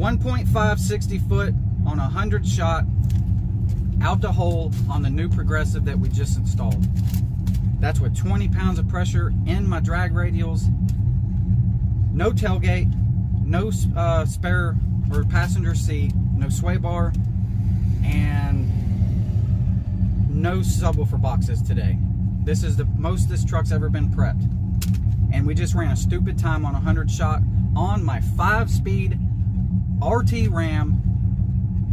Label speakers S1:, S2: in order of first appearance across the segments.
S1: 1.5 60 foot on 100 shot out the hole on the new Progressive that we just installed. That's with 20 pounds of pressure in my drag radials, no tailgate, no spare or passenger seat, no sway bar, and no subwoofer boxes today. This is the most this truck's ever been prepped. And we just ran a stupid time on 100 shot on my 5-speed RT Ram.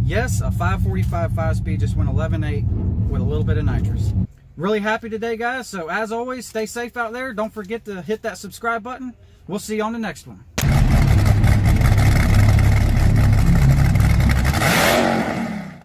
S1: Yes, a 545 5-speed, just went 11.8 with a little bit of nitrous. Really happy today, guys. So as always, stay safe out there. Don't forget to hit that subscribe button. We'll see you on the next one.